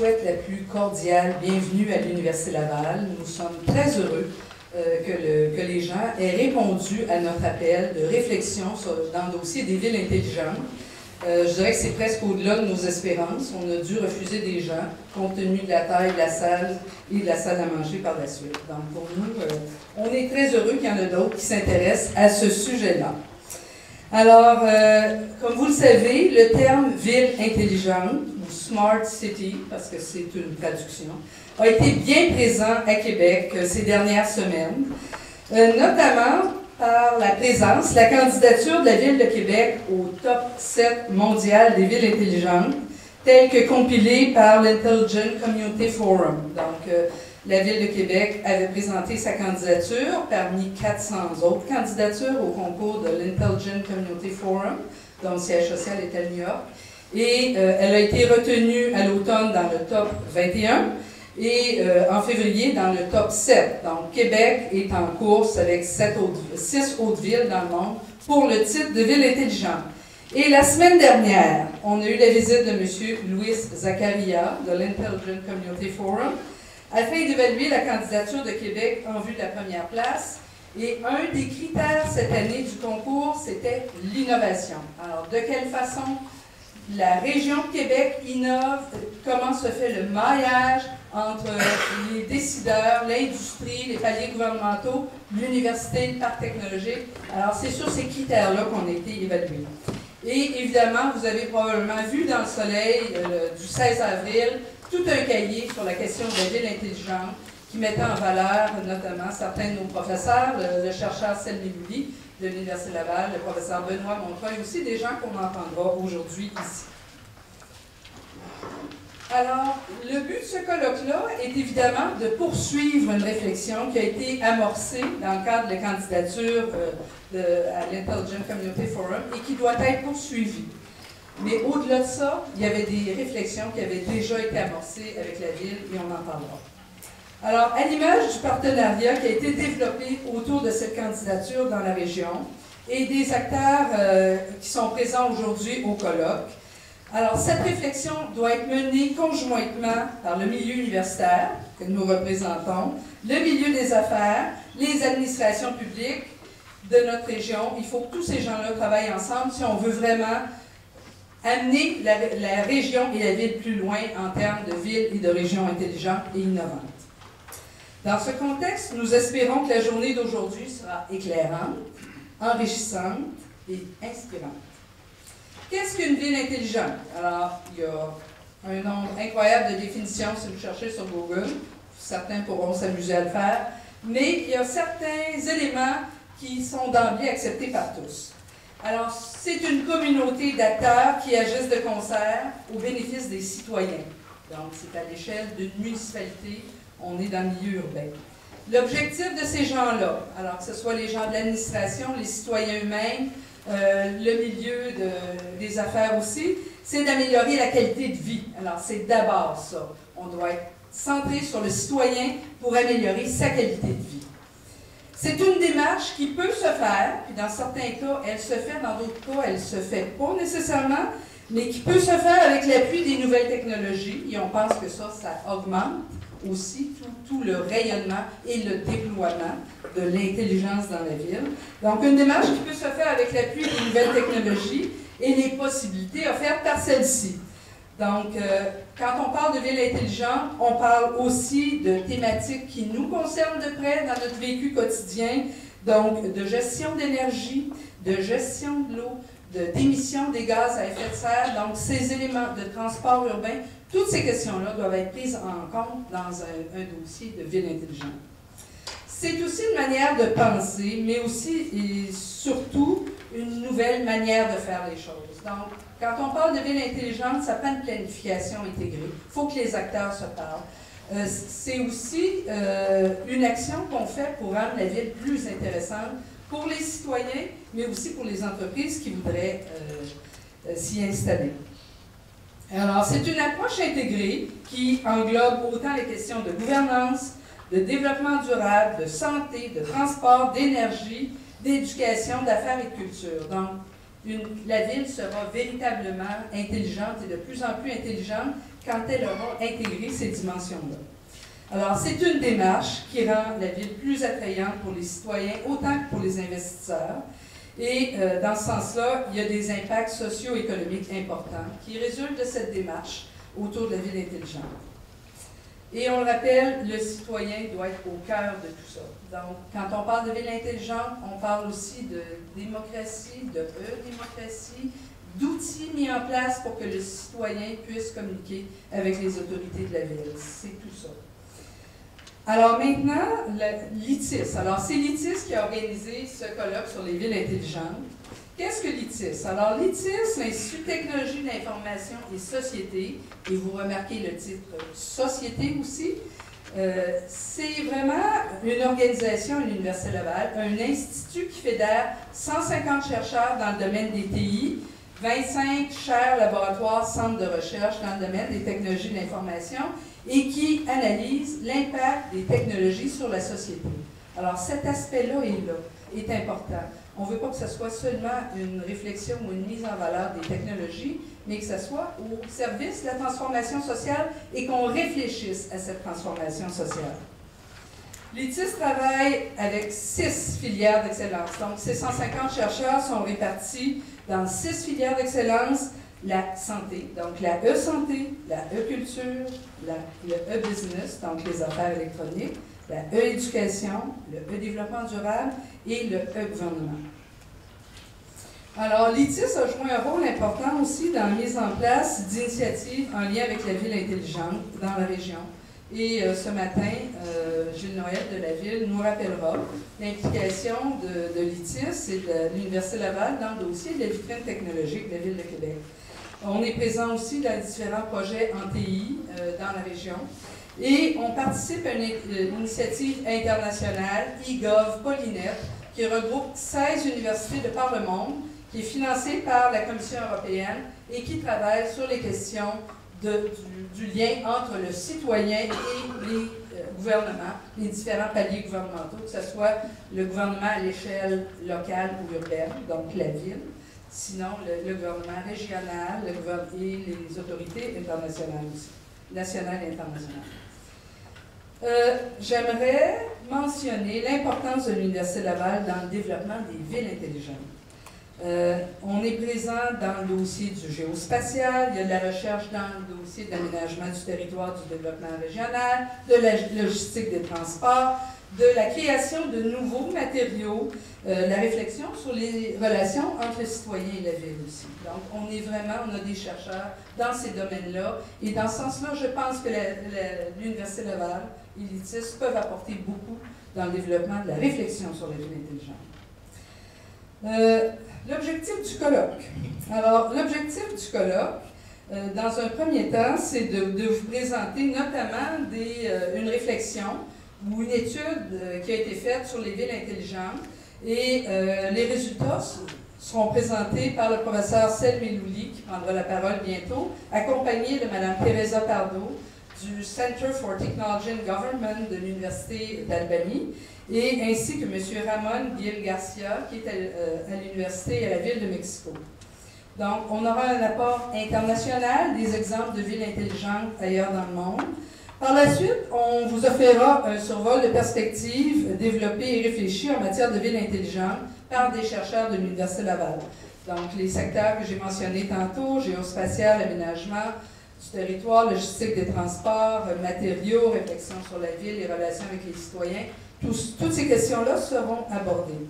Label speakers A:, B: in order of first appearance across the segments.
A: souhaite la plus cordiale bienvenue à l'Université Laval. Nous sommes très heureux que les gens aient répondu à notre appel de réflexion dans le dossier des villes intelligentes. Je dirais que c'est presque au-delà de nos espérances. On a dû refuser des gens compte tenu de la taille de la salle et de la salle à manger par la suite. Donc pour nous, on est très heureux qu'il y en a d'autres qui s'intéressent à ce sujet-là. Alors, comme vous le savez, le terme « ville intelligente » ou « smart city », parce que c'est une traduction, a été bien présent à Québec ces dernières semaines, notamment par la présence, la candidature de la Ville de Québec au top 7 mondial des villes intelligentes, tel que compilé par l'Intelligent Community Forum. Donc, la Ville de Québec avait présenté sa candidature parmi 400 autres candidatures au concours de l'Intelligent Community Forum, dont le siège social est à New York. Et elle a été retenue à l'automne dans le top 21 et en février dans le top 7. Donc, Québec est en course avec 6 autres villes dans le monde pour le titre de ville intelligente. Et la semaine dernière, on a eu la visite de M. Luis Zaccaria de l'Intelligent Community Forum afin d'évaluer la candidature de Québec en vue de la première place. Et un des critères cette année du concours, c'était l'innovation. Alors, de quelle façon la région de Québec innove, comment se fait le maillage entre les décideurs, l'industrie, les paliers gouvernementaux, l'université, le parc technologique. Alors, c'est sur ces critères-là qu'on a été évalués. Et évidemment, vous avez probablement vu dans le soleil du 16 avril tout un cahier sur la question de la ville intelligente qui mettait en valeur notamment certains de nos professeurs, le chercheur Selmy Bouli de l'Université Laval, le professeur Benoît Montreuil, aussi des gens qu'on entendra aujourd'hui ici. Alors, le but de ce colloque-là est évidemment de poursuivre une réflexion qui a été amorcée dans le cadre de la candidature à l'Intelligent Community Forum et qui doit être poursuivie. Mais au-delà de ça, il y avait des réflexions qui avaient déjà été amorcées avec la Ville et on en parlera. Alors, à l'image du partenariat qui a été développé autour de cette candidature dans la région et des acteurs qui sont présents aujourd'hui au colloque, alors cette réflexion doit être menée conjointement par le milieu universitaire que nous représentons, le milieu des affaires, les administrations publiques de notre région. Il faut que tous ces gens-là travaillent ensemble si on veut vraiment amener la région et la ville plus loin en termes de ville et de région intelligente et innovante. Dans ce contexte, nous espérons que la journée d'aujourd'hui sera éclairante, enrichissante et inspirante. Qu'est-ce qu'une ville intelligente? Alors, il y a un nombre incroyable de définitions si vous cherchez sur Google. Certains pourront s'amuser à le faire. Mais il y a certains éléments qui sont d'emblée acceptés par tous. Alors, c'est une communauté d'acteurs qui agissent de concert au bénéfice des citoyens. Donc, c'est à l'échelle d'une municipalité. On est dans le milieu urbain. L'objectif de ces gens-là, alors que ce soit les gens de l'administration, les citoyens eux-mêmes, le milieu des affaires aussi, c'est d'améliorer la qualité de vie. Alors, c'est d'abord ça. On doit être centré sur le citoyen pour améliorer sa qualité de vie. C'est une démarche qui peut se faire, puis dans certains cas, elle se fait, dans d'autres cas, elle ne se fait pas nécessairement, mais qui peut se faire avec l'appui des nouvelles technologies, et on pense que ça augmente aussi tout le rayonnement et le déploiement de l'intelligence dans la ville. Donc, une démarche qui peut se faire avec l'appui des nouvelles technologies et les possibilités offertes par celles-ci. Donc, quand on parle de ville intelligente, on parle aussi de thématiques qui nous concernent de près dans notre vécu quotidien, donc de gestion d'énergie, de gestion de l'eau, d'émissions des gaz à effet de serre, donc ces éléments de transport urbain, toutes ces questions-là doivent être prises en compte dans un dossier de ville intelligente. C'est aussi une manière de penser, mais aussi et surtout une nouvelle manière de faire les choses. Donc, quand on parle de ville intelligente, ça prend une planification intégrée. Il faut que les acteurs se parlent. C'est aussi une action qu'on fait pour rendre la ville plus intéressante pour les citoyens, mais aussi pour les entreprises qui voudraient s'y installer. Alors, c'est une approche intégrée qui englobe autant les questions de gouvernance, de développement durable, de santé, de transport, d'énergie, d'éducation, d'affaires et de culture. Donc, la ville sera véritablement intelligente et de plus en plus intelligente quand elle aura intégré ces dimensions-là. Alors, c'est une démarche qui rend la ville plus attrayante pour les citoyens autant que pour les investisseurs. Et dans ce sens-là, il y a des impacts socio-économiques importants qui résultent de cette démarche autour de la ville intelligente. Et on le rappelle, le citoyen doit être au cœur de tout ça. Donc, quand on parle de ville intelligente, on parle aussi de démocratie, de e-démocratie, d'outils mis en place pour que le citoyen puisse communiquer avec les autorités de la ville. C'est tout ça. Alors maintenant, l'ITIS. Alors, c'est l'ITIS qui a organisé ce colloque sur les villes intelligentes. Qu'est-ce que l'ITIS? Alors, l'ITIS, l'Institut de technologie d'information et société, et vous remarquez le titre « Société » aussi, c'est vraiment une organisation à l'Université Laval, un institut qui fédère 150 chercheurs dans le domaine des TI, 25 chaires, laboratoires, centres de recherche dans le domaine des technologies de l'information et qui analyse l'impact des technologies sur la société. Alors, cet aspect-là est important. On ne veut pas que ce soit seulement une réflexion ou une mise en valeur des technologies, mais que ce soit au service de la transformation sociale et qu'on réfléchisse à cette transformation sociale. L'ITIS travaille avec 6 filières d'excellence. Donc, ces 150 chercheurs sont répartis dans 6 filières d'excellence. La santé, donc la e-santé, la e-culture, le e-business, donc les affaires électroniques, la e-éducation, le e-développement durable et le e-gouvernement. Alors, l'ITIS a joué un rôle important aussi dans la mise en place d'initiatives en lien avec la ville intelligente dans la région. Et ce matin, Gilles Noël de la Ville nous rappellera l'implication de l'ITIS et de l'Université Laval dans le dossier de la vitrine technologique de la Ville de Québec. On est présent aussi dans différents projets en TI dans la région. Et on participe à une initiative internationale, eGov Polynet, qui regroupe 16 universités de par le monde, qui est financée par la Commission européenne et qui travaille sur les questions du lien entre le citoyen et les gouvernements, les différents paliers gouvernementaux, que ce soit le gouvernement à l'échelle locale ou urbaine, donc la ville, sinon le gouvernement régional et les autorités internationales aussi, nationales et internationales. J'aimerais mentionner l'importance de l'Université Laval dans le développement des villes intelligentes. On est présent dans le dossier du géospatial, il y a de la recherche dans le dossier de l'aménagement du territoire, du développement régional, de la logistique des transports, de la création de nouveaux matériaux, la réflexion sur les relations entre le citoyen et la ville aussi. Donc, on a des chercheurs dans ces domaines-là, et dans ce sens-là, je pense que l'Université Laval et l'ITIS peuvent apporter beaucoup dans le développement de la réflexion sur la ville intelligente. L'objectif du colloque. Alors, l'objectif du colloque, dans un premier temps, c'est de vous présenter notamment une réflexion ou une étude qui a été faite sur les villes intelligentes. Et les résultats seront présentés par le professeur Selmi Louli, qui prendra la parole bientôt, accompagné de Mme Teresa Pardo du Center for Technology and Government de l'Université d'Albany, et ainsi que M. Ramon Gil Garcia, qui est à l'Université et à la Ville de Mexico. Donc, on aura un apport international, des exemples de villes intelligentes ailleurs dans le monde. Par la suite, on vous offrira un survol de perspectives développées et réfléchies en matière de villes intelligentes par des chercheurs de l'Université Laval. Donc, les secteurs que j'ai mentionnés tantôt, géospatial, aménagement du territoire, logistique des transports, matériaux, réflexion sur la ville, les relations avec les citoyens, toutes ces questions-là seront abordées.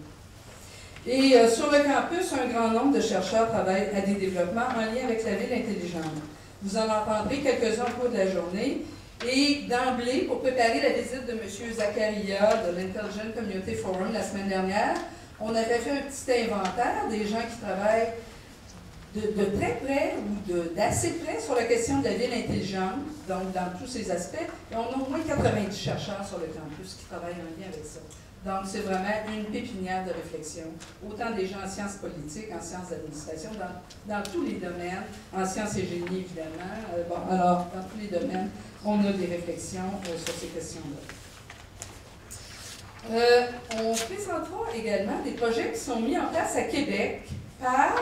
A: Et sur le campus, un grand nombre de chercheurs travaillent à des développements en lien avec la ville intelligente. Vous en entendrez quelques-uns au cours de la journée. Et d'emblée, pour préparer la visite de M. Zakaria de l'Intelligent Community Forum la semaine dernière, on avait fait un petit inventaire des gens qui travaillent de très près ou d'assez près sur la question de la ville intelligente, donc dans tous ces aspects. Et on a au moins 90 chercheurs sur le campus qui travaillent en lien avec ça. Donc, c'est vraiment une pépinière de réflexion. Autant des gens en sciences politiques, en sciences d'administration, dans tous les domaines, en sciences et génie, évidemment. Alors, dans tous les domaines, on a des réflexions sur ces questions-là. On présentera également des projets qui sont mis en place à Québec par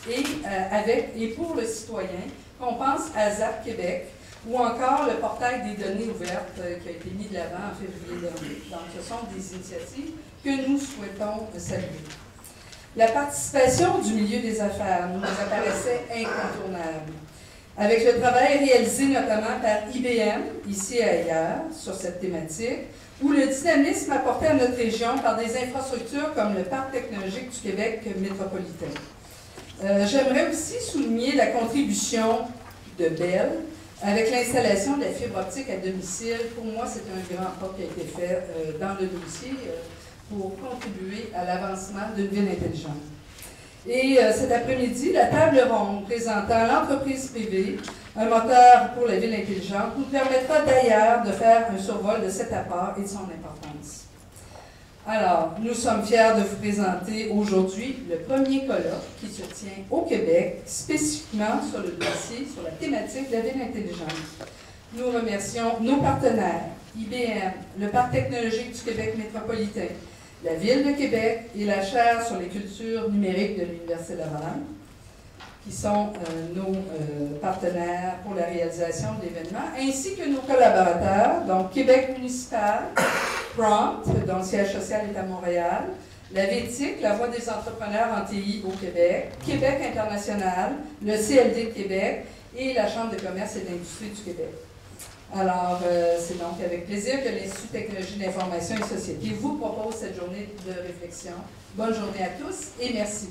A: et avec et pour le citoyen, qu'on pense à ZAP Québec, ou encore le portail des données ouvertes qui a été mis de l'avant en février dernier. Donc, ce sont des initiatives que nous souhaitons saluer. La participation du milieu des affaires nous apparaissait incontournable. Avec le travail réalisé notamment par IBM, ici et ailleurs, sur cette thématique, ou le dynamisme apporté à notre région par des infrastructures comme le Parc technologique du Québec métropolitain. J'aimerais aussi souligner la contribution de Bell avec l'installation de la fibre optique à domicile. Pour moi, c'est un grand pas qui a été fait dans le dossier pour contribuer à l'avancement d'une ville intelligente. Et cet après-midi, la table ronde présentant l'entreprise privée, un moteur pour la ville intelligente, nous permettra d'ailleurs de faire un survol de cet apport et de son importance. Alors, nous sommes fiers de vous présenter aujourd'hui le premier colloque qui se tient au Québec, spécifiquement sur le dossier, sur la thématique de la ville intelligente. Nous remercions nos partenaires, IBM, le Parc technologique du Québec métropolitain, la Ville de Québec et la chaire sur les cultures numériques de l'Université Laval, qui sont nos partenaires pour la réalisation de l'événement, ainsi que nos collaborateurs, donc Québec municipal, Prompt, dont le siège social est à Montréal, la VETIC, la Voix des entrepreneurs en TI au Québec, Québec international, le CLD de Québec et la Chambre de commerce et d'industrie du Québec. Alors, c'est donc avec plaisir que l'Institut Technologie d'Information et Société vous propose cette journée de réflexion. Bonne journée à tous et merci.